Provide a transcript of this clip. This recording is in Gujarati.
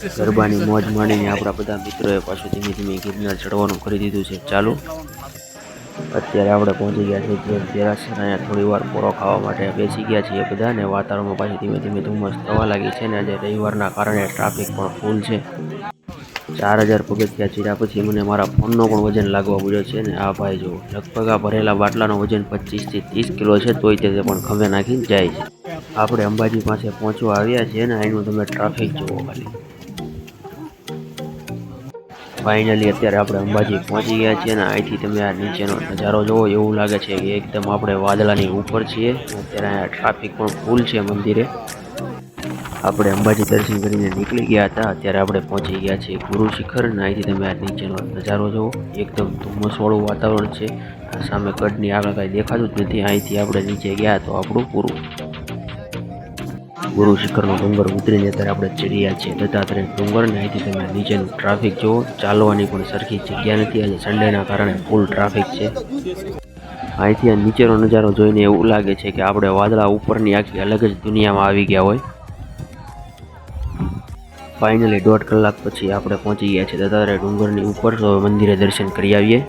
ગરબાની મોજ માણીને આપણા બધા મિત્રોએ પાછું ધીમે ધીમે ગિરનાર ચડવાનું કરી દીધું છે ચાલુ। અત્યારે આપણે પહોંચી ગયા છીએ જે દેરાસર, અહીંયા થોડી વાર પોરો ખાવા માટે બેસી ગયા છીએ બધા, ને વાતાવરણમાં પાછી ધીમે ધીમે ધુમ્મસ થવા લાગી છે, ને આજે રવિવારના કારણે ટ્રાફિક પણ ફૂલ છે। 4000 પગથિયા ચડ્યા પછી મને મારા ફોનનો પણ વજન લાગવા મળ્યો છે, ને આ ભાઈ જો લગભગ આ ભરેલા બાટલાનો વજન 25 થી 30 કિલો છે, તોય તે પણ ખભે નાખીને જાય છે। આપણે અંબાજી પાસે પહોંચવા આવ્યા છીએ ને અહીંનું તમે ટ્રાફિક જુઓ ખાલી। ફાઇનલી અત્યારે આપણે અંબાજી પહોંચી ગયા છીએ ને અહીંથી તમે આ નીચેનો નજારો જોવો, એવું લાગે છે કે એકદમ આપણે વાદળાની ઉપર છીએ। અત્યારે અહીંયા ટ્રાફિક પણ ફૂલ છે મંદિરે। આપણે અંબાજી દર્શન કરીને નીકળી ગયા હતા, અત્યારે આપણે પહોંચી ગયા છીએ ગુરુ શિખર, ને અહીંથી તમે આ નીચેનો નજારો જોવો, એકદમ ધુમ્મસવાળું વાતાવરણ છે। સામે ગઢની આગળ કાંઈ દેખાતું જ નથી। અહીંથી આપણે નીચે ગયા તો આપણું પૂરું। ગુરુ શિખરનો ડુંગર ઉતરીને અત્યારે આપણે ચડ્યા છીએ દત્તાત્રેય ડુંગર, ને અહીંથી તમે નીચેનું ટ્રાફિક જુઓ, ચાલવાની પણ સરખી જગ્યા નથી। આજે સન્ડેના કારણે ફૂલ ટ્રાફિક છે। અહીંથી આ નીચેનો નજારો જોઈને એવું લાગે છે કે આપણે વાદળા ઉપરની આખી અલગ જ દુનિયામાં આવી ગયા હોય। ફાઇનલી 1.5 કલાક પછી આપણે પહોંચી ગયા છીએ દત્તાત્રેય ડુંગરની ઉપર, તો મંદિરે દર્શન કરી આવીએ।